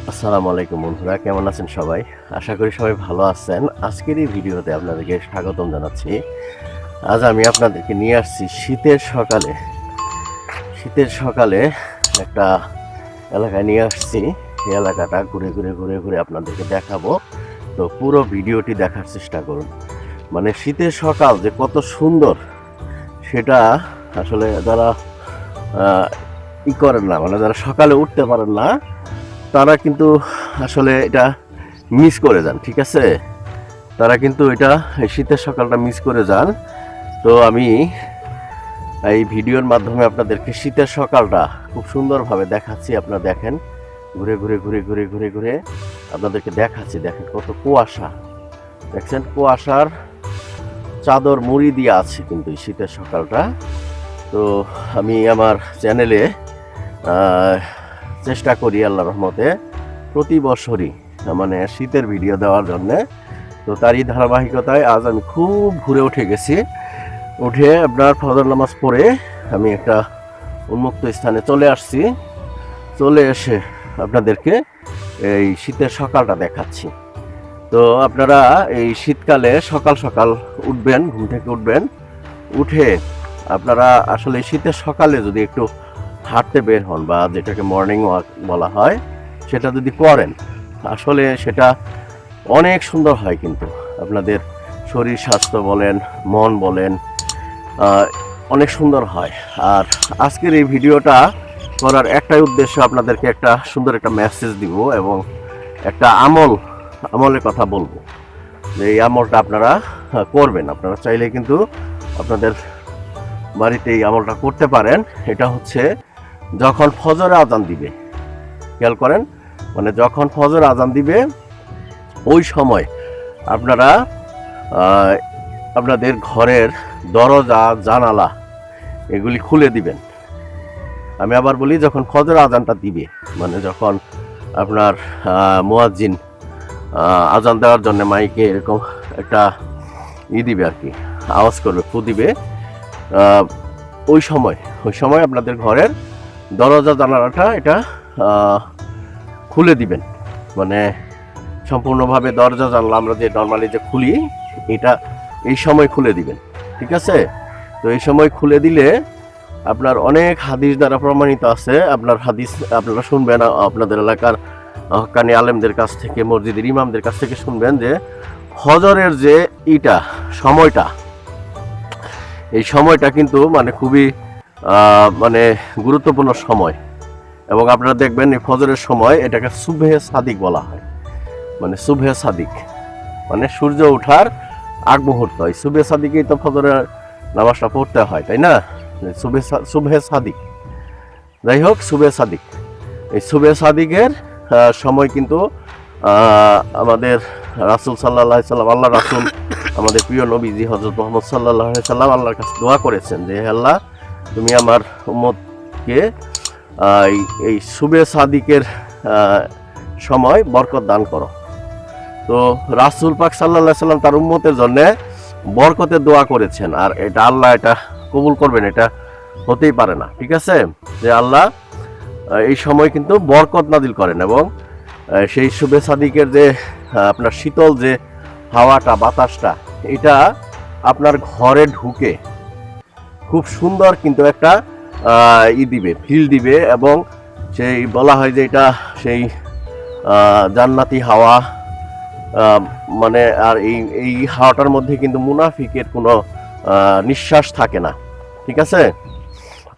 আসসালামু আলাইকুম বন্ধুরা, কেমন আছেন সবাই? আশা করি সবাই ভালো আছেন। আজকের এই ভিডিওতে আপনাদেরকে স্বাগতম জানাচ্ছি। আজ আমি আপনাদেরকে নিয়ে আসছি শীতের সকালে একটা এলাকায় নিয়ে আসছি। এই এলাকাটা ঘুরে ঘুরে ঘুরে ঘুরে আপনাদেরকে দেখাবো। তো পুরো ভিডিওটি দেখার চেষ্টা করুন। মানে শীতের সকাল যে কত সুন্দর সেটা আসলে যারা করেন না, মানে যারা সকালে উঠতে পারেন না তারা কিন্তু আসলে এটা মিস করে যান। ঠিক আছে, তারা কিন্তু এটা শীতের সকালটা মিস করে যান। তো আমি এই ভিডিওর মাধ্যমে আপনাদেরকে শীতের সকালটা খুব সুন্দরভাবে দেখাচ্ছি। আপনারা দেখেন, ঘুরে ঘুরে ঘুরে ঘুরে ঘুরে ঘুরে আপনাদেরকে দেখাচ্ছি। দেখেন কত কুয়াশা, দেখছেন কুয়াশার চাদর মুড়ি দিয়ে আছে কিন্তু এই শীতের সকালটা। তো আমি আমার চ্যানেলে চেষ্টা করি আল্লাহর রহমতে প্রতি বছরই মানে শীতের ভিডিও দেওয়ার জন্যে। তো তারই ধারাবাহিকতায় আজ আমি খুব ঘুরে উঠে গেছি। উঠে আপনার ফজর নামাজ পড়ে আমি একটা উন্মুক্ত স্থানে চলে আসছি। চলে এসে আপনাদেরকে এই শীতের সকালটা দেখাচ্ছি। তো আপনারা এই শীতকালে সকাল সকাল উঠবেন, ঘুম থেকে উঠবেন, উঠে আপনারা আসলে শীতের সকালে যদি একটু হাঁটতে বের হন বা যেটাকে মর্নিং ওয়াক বলা হয়, সেটা যদি করেন আসলে সেটা অনেক সুন্দর হয়। কিন্তু আপনাদের শরীর স্বাস্থ্য বলেন, মন বলেন, অনেক সুন্দর হয়। আর আজকের এই ভিডিওটা করার একটাই উদ্দেশ্য, আপনাদেরকে একটা সুন্দর একটা মেসেজ দিব এবং একটা আমলের কথা বলবো যে এই আমলটা আপনারা করবেন। আপনারা চাইলে কিন্তু আপনাদের বাড়িতে এই আমলটা করতে পারেন। এটা হচ্ছে যখন ফজর আজান দিবে, খেয়াল করেন, মানে যখন ফজর আজান দিবে ওই সময় আপনারা আপনাদের ঘরের দরজা জানালা এগুলি খুলে দিবেন। আমি আবার বলি, যখন ফজর আজানটা দিবে, মানে যখন আপনার মুয়াজ্জিন আজান দেওয়ার জন্য মাইকে এরকম একটা দিবে আর কি, আওয়াজ করবে, ফু দিবে, ওই সময় আপনাদের ঘরের দরজা জানালাটা এটা খুলে দিবেন। মানে সম্পূর্ণভাবে দরজা জানলা আমরা যে নর্মালি যে খুলি, এটা এই সময় খুলে দিবেন। ঠিক আছে? তো এই সময় খুলে দিলে আপনার অনেক হাদিস দ্বারা প্রমাণিত আছে। আপনার হাদিস আপনারা শুনবেন আপনাদের এলাকার হক্কানি আলেমদের কাছ থেকে, মসজিদের ইমামদের কাছ থেকে শুনবেন যে ফজরের যে সময়টা, এই সময়টা কিন্তু মানে খুবই মানে গুরুত্বপূর্ণ সময়। এবং আপনারা দেখবেন এই ফজরের সময় এটাকে সুবহে সাদিক বলা হয়। মানে সুবহে সাদিক মানে সূর্য ওঠার আগ মুহূর্ত। এই সুবহে সাদিকেই তো ফজরের নামাজটা পড়তে হয়, তাই না? সুবহে সাদিক, যাই হোক, সুবহে সাদিক, এই সুবহে সাদিকের সময় কিন্তু আমাদের রাসূল সাল্লাল্লাহু আলাইহি সাল্লাম, আল্লাহ রাসূল আমাদের প্রিয় নবীজি হযরত মুহাম্মদ সাল্লাল্লাহু আলাইহি সাল্লাম আল্লাহর কাছে দোয়া করেছেন যে আল্লাহ, তুমি আমার উম্মতকে এই সুবহে সাদিকের সময় বরকত দান করো। তো রাসূল পাক সাল্লাল্লাহু আলাইহি সাল্লাম তার উম্মতের জন্য বরকতের দোয়া করেছেন। আর এটা আল্লাহ এটা কবুল করবেন, এটা হতেই পারে না। ঠিক আছে, যে আল্লাহ এই সময় কিন্তু বরকত নাজিল করেন এবং সেই সুবহে সাদিকের যে আপনার শীতল যে হাওয়াটা, বাতাসটা, এটা আপনার ঘরে ঢুকে খুব সুন্দর কিন্তু একটা দিবে, ফিল দিবে। এবং সেই বলা হয় যে এটা সেই জান্নাতি হাওয়া। মানে আর এই হাওয়াটার মধ্যে কিন্তু মুনাফিকের কোনো নিঃশ্বাস থাকে না। ঠিক আছে,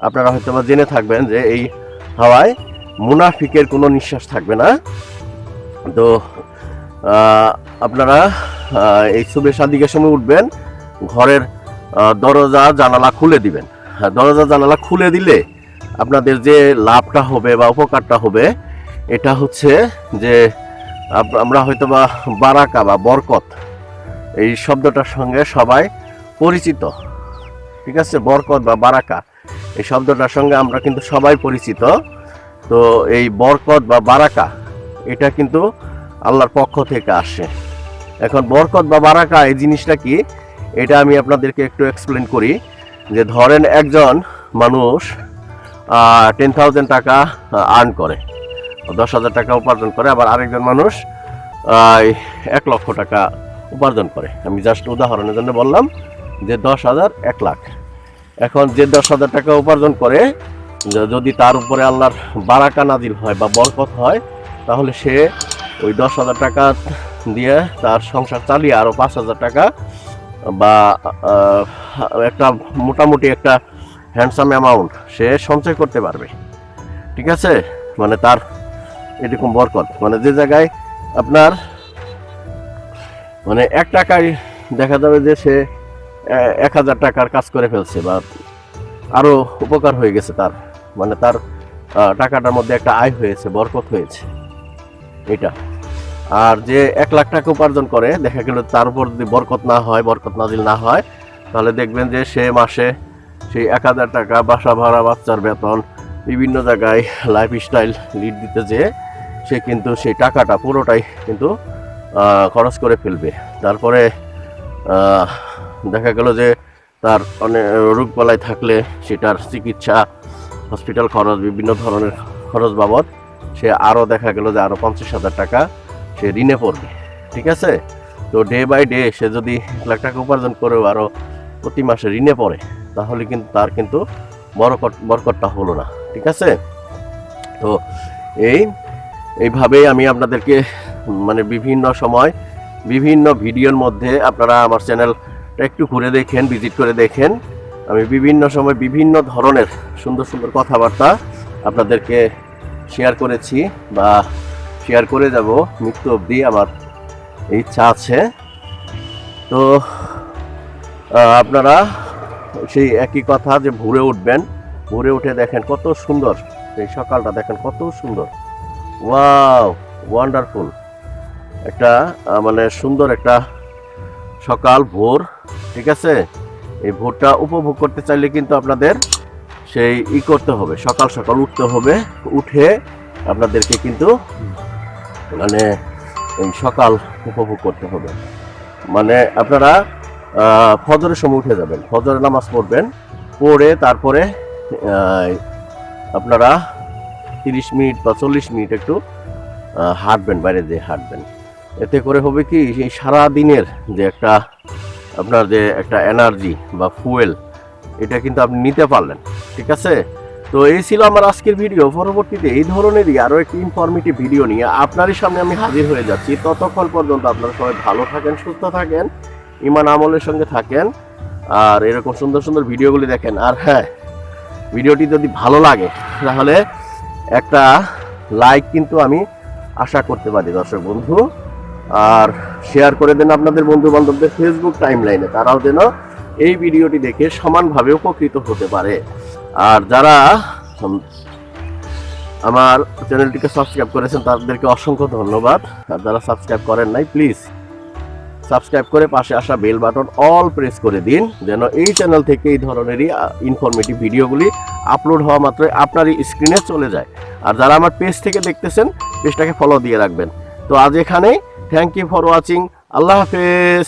আপনারা হয়তো বা জেনে থাকবেন যে এই হাওয়ায় মুনাফিকের কোনো নিঃশ্বাস থাকবে না। তো আপনারা এই সুবহে সাদিকের সময় উঠবেন, ঘরের দরজা জানালা খুলে দিবেন। দরজা জানালা খুলে দিলে আপনাদের যে লাভটা হবে বা উপকারটা হবে, এটা হচ্ছে যে আমরা হয়তো বা বারাকা বা বরকত এই শব্দটার সঙ্গে সবাই পরিচিত। ঠিক আছে, বরকত বা বারাকা এই শব্দটার সঙ্গে আমরা কিন্তু সবাই পরিচিত। তো এই বরকত বা বারাকা এটা কিন্তু আল্লাহর পক্ষ থেকে আসে। এখন বরকত বা বারাকা এই জিনিসটা কি, এটা আমি আপনাদেরকে একটু এক্সপ্লেন করি। যে ধরেন একজন মানুষ 10,000 টাকা আর্ন করে, 10,000 টাকা উপার্জন করে, আবার আরেকজন মানুষ 1 লক্ষ টাকা উপার্জন করে। আমি জাস্ট উদাহরণের জন্য বললাম যে 10,000 1 লাখ। এখন যে 10,000 টাকা উপার্জন করে যদি তার উপরে আল্লাহর বারাকা নাজিল হয় বা বরকত হয়, তাহলে সে ওই 10,000 টাকা দিয়ে তার সংসার চালিয়ে আরও 5,000 টাকা বা একটা মোটামুটি একটা হ্যান্ডসাম অ্যামাউন্ট সে সঞ্চয় করতে পারবে। ঠিক আছে, মানে তার এরকম বরকত, মানে যে জায়গায় আপনার মানে 1 টাকায় দেখা যাবে যে সে 1,000 টাকার কাজ করে ফেলছে বা আরও উপকার হয়ে গেছে তার, মানে তার টাকাটার মধ্যে একটা আয় হয়েছে, বরকত হয়েছে এটা। আর যে 1 লাখ টাকা উপার্জন করে, দেখা গেল তার উপর যদি বরকত না হয়, বরকত নাজিল না হয়, তাহলে দেখবেন যে সে মাসে সেই 1,000 টাকা বাসা ভাড়া, বাচ্চার বেতন, বিভিন্ন জায়গায় লাইফস্টাইল লিড দিতে যেয়ে সে কিন্তু সেই টাকাটা পুরোটাই কিন্তু খরচ করে ফেলবে। তারপরে দেখা গেল যে তার অনেক রোগবালাই থাকলে সেটার চিকিৎসা, হসপিটাল খরচ, বিভিন্ন ধরনের খরচ বাবদ সে আরও দেখা গেল যে আরও 50,000 টাকা সে ঋণে পড়বে। ঠিক আছে, তো ডে বাই ডে সে যদি 1 লাখ টাকা উপার্জন করেও আরও প্রতি মাসে ঋণে পড়ে, তাহলে কিন্তু তার কিন্তু বরকতটা হলো না। ঠিক আছে, তো এইভাবেই আমি আপনাদেরকে মানে বিভিন্ন সময় বিভিন্ন ভিডিওর মধ্যে আপনারা আমার চ্যানেলটা একটু ঘুরে দেখেন, ভিজিট করে দেখেন, আমি বিভিন্ন সময় বিভিন্ন ধরনের সুন্দর সুন্দর কথাবার্তা আপনাদেরকে শেয়ার করেছি বা শেয়ার করে যাব মৃত্যু অবধি, আমার ইচ্ছা আছে। তো আপনারা সেই একই কথা যে ভোরে উঠবেন, ভোরে উঠে দেখেন কত সুন্দর এই সকালটা, দেখেন কত সুন্দর, ওয়াও, ওয়ান্ডারফুল একটা মানে সুন্দর একটা সকাল, ভোর। ঠিক আছে, এই ভোরটা উপভোগ করতে চাইলে কিন্তু আপনাদের সেই করতে হবে, সকাল সকাল উঠতে হবে, উঠে আপনাদেরকে কিন্তু মানে এই সকাল উপভোগ করতে হবে। মানে আপনারা ফজরের সময় উঠে যাবেন, ফজরের নামাজ পড়বেন, পড়ে তারপরে আপনারা 30 মিনিট বা 40 মিনিট একটু হাঁটবেন, বাইরে যেয়ে হাঁটবেন। এতে করে হবে কি, এই সারা দিনের যে একটা আপনার যে একটা এনার্জি বা ফুয়েল, এটা কিন্তু আপনি নিতে পারলেন। ঠিক আছে, তো এই ছিল আমার আজকের ভিডিও। পরবর্তীতে এই ধরনেরই আরও একটি ইনফরমেটিভ ভিডিও নিয়ে আপনারই সামনে আমি হাজির হয়ে যাচ্ছি। ততক্ষণ পর্যন্ত আপনারা সবাই ভালো থাকেন, সুস্থ থাকেন, ইমান আমলের সঙ্গে থাকেন, আর এরকম সুন্দর সুন্দর ভিডিওগুলি দেখেন। আর হ্যাঁ, ভিডিওটি যদি ভালো লাগে তাহলে একটা লাইক কিন্তু আমি আশা করতে পারি দর্শক বন্ধু, আর শেয়ার করে দেন আপনাদের বন্ধু বান্ধবদের ফেসবুক টাইমলাইনে, তারাও যেন এই ভিডিওটি দেখে সমানভাবে উপকৃত হতে পারে। আর যারা আমার চ্যানেলটিকে সাবস্ক্রাইব করেছেন তাদেরকে অসংখ্য ধন্যবাদ, আর যারা সাবস্ক্রাইব করেন নাই প্লিজ সাবস্ক্রাইব করে পাশে আসা বেল বাটন অল প্রেস করে দিন, যেন এই চ্যানেল থেকে এই ধরনেরই ইনফরমেটিভ ভিডিওগুলি আপলোড হওয়া মাত্রই আপনারই স্ক্রিনে চলে যায়। আর যারা আমার পেজ থেকে দেখতেছেন, পেজটাকে ফলো দিয়ে রাখবেন। তো আজ এখানেই, থ্যাংক ইউ ফর ওয়াচিং, আল্লাহ হাফেজ।